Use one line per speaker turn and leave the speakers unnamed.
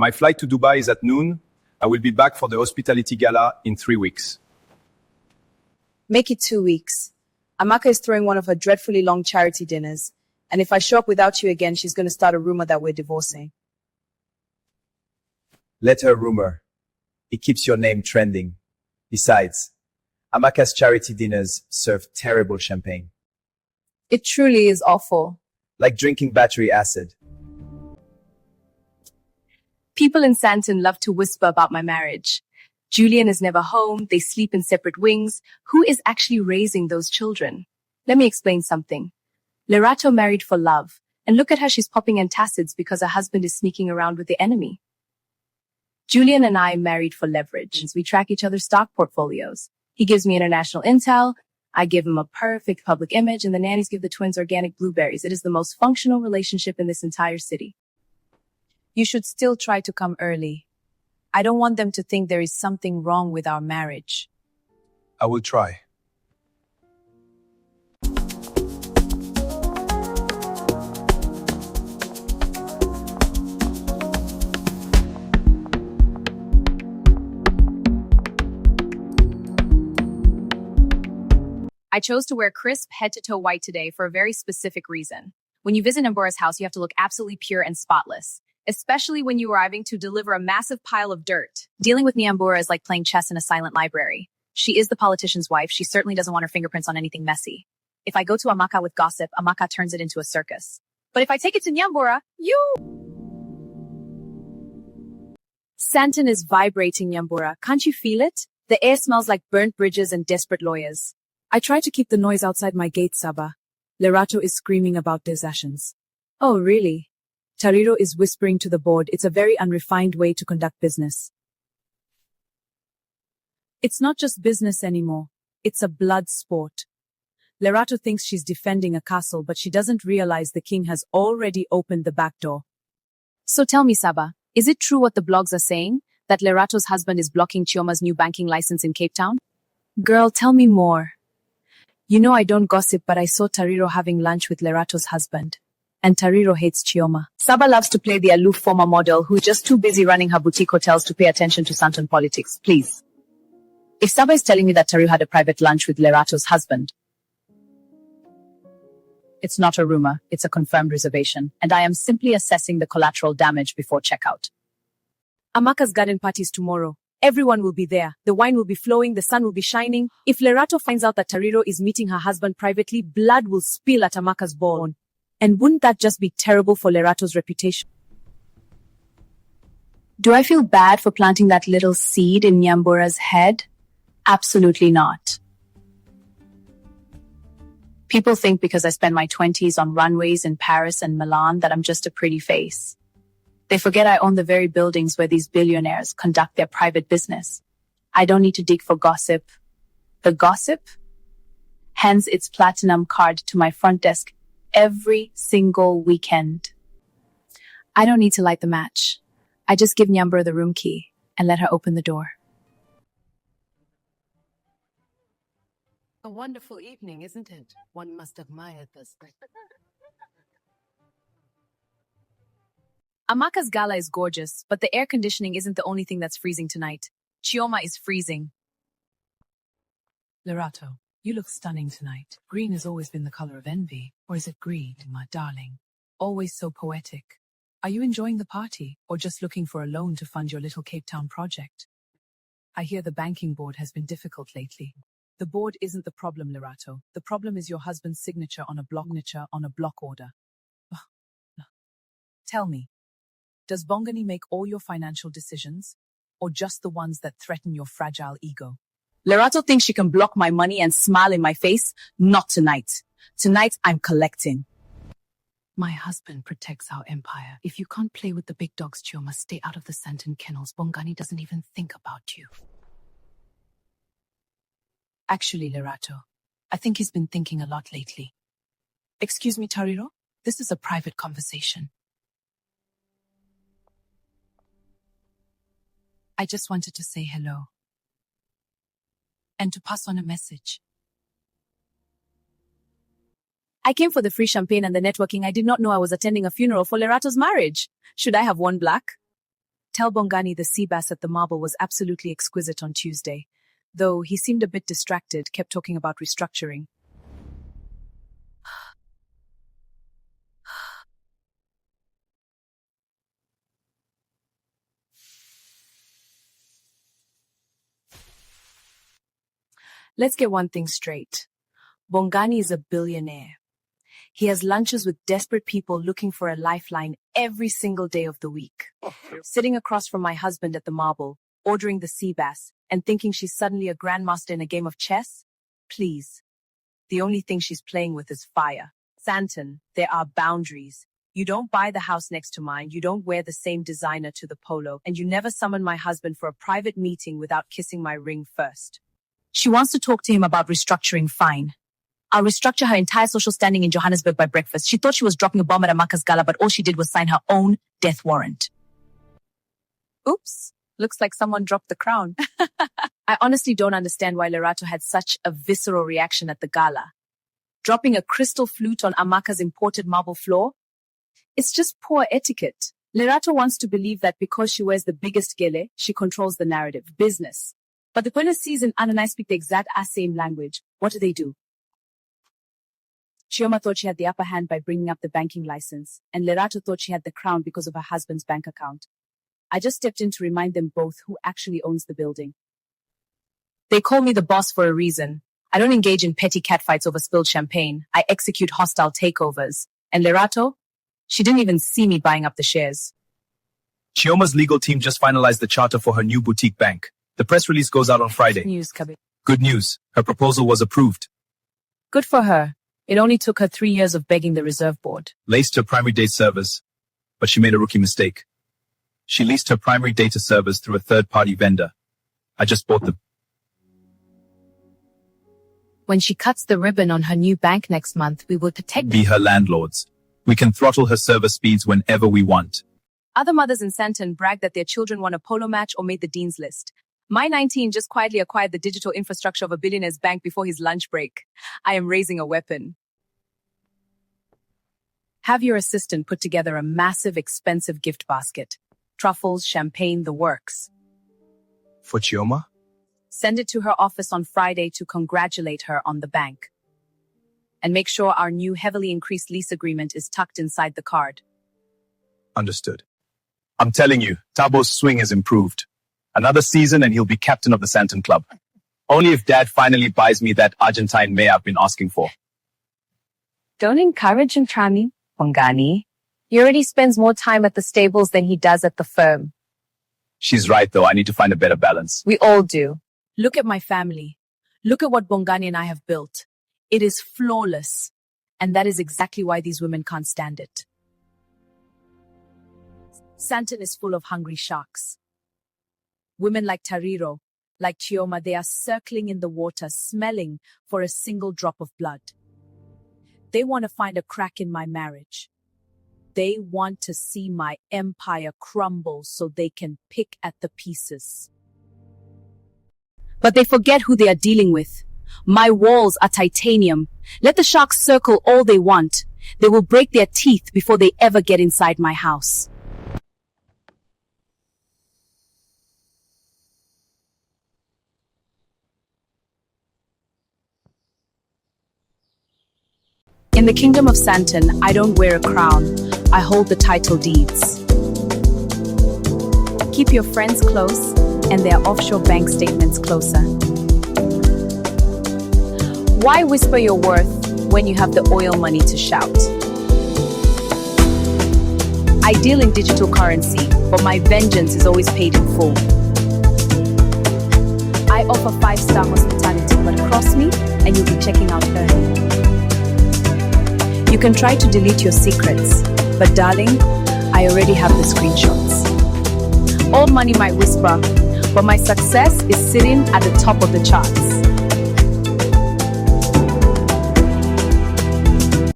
My flight to Dubai is at noon. I will be back for the hospitality gala in 3 weeks.
Make it 2 weeks. Amaka is throwing one of her dreadfully long charity dinners, and if I show up without you again, she's going to start a rumor that we're divorcing.
Let her rumor. It keeps your name trending. Besides, Amaka's charity dinners serve terrible champagne.
It truly is awful.
Like drinking battery acid.
People in Sandton love to whisper about my marriage. Julian is never home, they sleep in separate wings. Who is actually raising those children? Let me explain something. Lerato married for love, and look at how she's popping antacids because her husband is sneaking around with the enemy. Julian and I married for leverage. We track each other's stock portfolios. He gives me international intel, I give him a perfect public image, and the nannies give the twins organic blueberries. It is the most functional relationship in this entire city.
You should still try to come early. I don't want them to think there is something wrong with our marriage.
I will try.
I chose to wear crisp, head-to-toe white today for a very specific reason. When you visit Nyambura's house, you have to look absolutely pure and spotless, especially when you are arriving to deliver a massive pile of dirt. Dealing with Nyambura is like playing chess in a silent library. She is the politician's wife. She certainly doesn't want her fingerprints on anything messy. If I go to Amaka with gossip, Amaka turns it into a circus. But if I take it to Nyambura,
Sandton is vibrating, Nyambura. Can't you feel it? The air smells like burnt bridges and desperate lawyers. I try to keep the noise outside my gate, Saba. Lerato is screaming about desertions. Oh, really? Tariro is whispering to the board. It's a very unrefined way to conduct business. It's not just business anymore. It's a blood sport. Lerato thinks she's defending a castle, but she doesn't realize the king has already opened the back door.
So tell me, Saba, is it true what the blogs are saying? That Lerato's husband is blocking Chioma's new banking license in Cape Town?
Girl, tell me more. You know I don't gossip, but I saw Tariro having lunch with Lerato's husband. And Tariro hates Chioma.
Saba loves to play the aloof former model who's just too busy running her boutique hotels to pay attention to Sandton politics. Please. If Saba is telling me that Tariro had a private lunch with Lerato's husband, it's not a rumor, it's a confirmed reservation, and I am simply assessing the collateral damage before checkout.
Amaka's garden party's tomorrow. Everyone will be there. The wine will be flowing, the sun will be shining. If Lerato finds out that Tariro is meeting her husband privately, blood will spill at Amaka's ball. And wouldn't that just be terrible for Lerato's reputation?
Do I feel bad for planting that little seed in Nyambura's head? Absolutely not. People think because I spend my 20s on runways in Paris and Milan that I'm just a pretty face. They forget I own the very buildings where these billionaires conduct their private business. I don't need to dig for gossip. The gossip hands its platinum card to my front desk every single weekend. I don't need to light the match. I just give Nyambura the room key and let her open the door.
A wonderful evening, isn't it? One must admire this.
Amaka's gala is gorgeous, but the air conditioning isn't the only thing that's freezing tonight. Chioma is freezing.
Lerato, you look stunning tonight. Green has always been the color of envy. Or is it greed, my darling? Always so poetic. Are you enjoying the party, or just looking for a loan to fund your little Cape Town project? I hear the banking board has been difficult lately. The board isn't the problem, Lerato. The problem is your husband's signature on a block order. Tell me, does Bongani make all your financial decisions, or just the ones that threaten your fragile ego?
Lerato thinks she can block my money and smile in my face. Not tonight. Tonight, I'm collecting.
My husband protects our empire. If you can't play with the big dogs, Chioma, stay out of the Sandton kennels. Bongani doesn't even think about you. Actually, Lerato, I think he's been thinking a lot lately. Excuse me, Tariro? This is a private conversation. I just wanted to say hello. And to pass on a message.
I came for the free champagne and the networking. I did not know I was attending a funeral for Lerato's marriage. Should I have worn black? Tell Bongani the sea bass at the marble was absolutely exquisite on Tuesday, though he seemed a bit distracted, kept talking about restructuring. Let's get one thing straight. Bongani is a billionaire. He has lunches with desperate people looking for a lifeline every single day of the week. Sitting across from my husband at the marble, ordering the sea bass, and thinking she's suddenly a grandmaster in a game of chess? Please. The only thing she's playing with is fire. Sandton, there are boundaries. You don't buy the house next to mine, you don't wear the same designer to the polo, and you never summon my husband for a private meeting without kissing my ring first. She wants to talk to him about restructuring, fine. I'll restructure her entire social standing in Johannesburg by breakfast. She thought she was dropping a bomb at Amaka's gala, but all she did was sign her own death warrant.
Oops, looks like someone dropped the crown.
I honestly don't understand why Lerato had such a visceral reaction at the gala. Dropping a crystal flute on Amaka's imported marble floor? It's just poor etiquette. Lerato wants to believe that because she wears the biggest gele, she controls the narrative, business. But the Kwenesese and I speak the exact same language. What do? Chioma thought she had the upper hand by bringing up the banking license, and Lerato thought she had the crown because of her husband's bank account. I just stepped in to remind them both who actually owns the building. They call me the boss for a reason. I don't engage in petty catfights over spilled champagne. I execute hostile takeovers. And Lerato? She didn't even see me buying up the shares.
Chioma's legal team just finalized the charter for her new boutique bank. The press release goes out on Friday.
News, Kabi.
Good news. Her proposal was approved.
Good for her. It only took her 3 years of begging the reserve board.
Laced her primary data servers, but she made a rookie mistake. She leased her primary data servers through a third-party vendor. I just bought them.
When she cuts the ribbon on her new bank next month, we will
Be her landlords. We can throttle her server speeds whenever we want.
Other mothers in Sandton bragged that their children won a polo match or made the dean's list. My 19 just quietly acquired the digital infrastructure of a billionaire's bank before his lunch break. I am raising a weapon.
Have your assistant put together a massive, expensive gift basket. Truffles, champagne, the works.
For Chioma?
Send it to her office on Friday to congratulate her on the bank. And make sure our new heavily increased lease agreement is tucked inside the card.
Understood. I'm telling you, Tabo's swing has improved. Another season and he'll be captain of the Sandton club. Only if Dad finally buys me that Argentine mare I've been asking for.
Don't encourage him, Trami, Bongani. He already spends more time at the stables than he does at the firm.
She's right though, I need to find a better balance.
We all do.
Look at my family. Look at what Bongani and I have built. It is flawless. And that is exactly why these women can't stand it. Sandton is full of hungry sharks. Women like Tariro, like Chioma, they are circling in the water, smelling for a single drop of blood. They want to find a crack in my marriage. They want to see my empire crumble so they can pick at the pieces. But they forget who they are dealing with. My walls are titanium. Let the sharks circle all they want. They will break their teeth before they ever get inside my house. In the kingdom of Sandton, I don't wear a crown. I hold the title deeds. Keep your friends close and their offshore bank statements closer. Why whisper your worth when you have the oil money to shout? I deal in digital currency, but my vengeance is always paid in full. I offer 5-star hospitality, but cross me and you'll be checking out early. You can try to delete your secrets, but darling, I already have the screenshots. Old money might whisper, but my success is sitting at the top of the charts.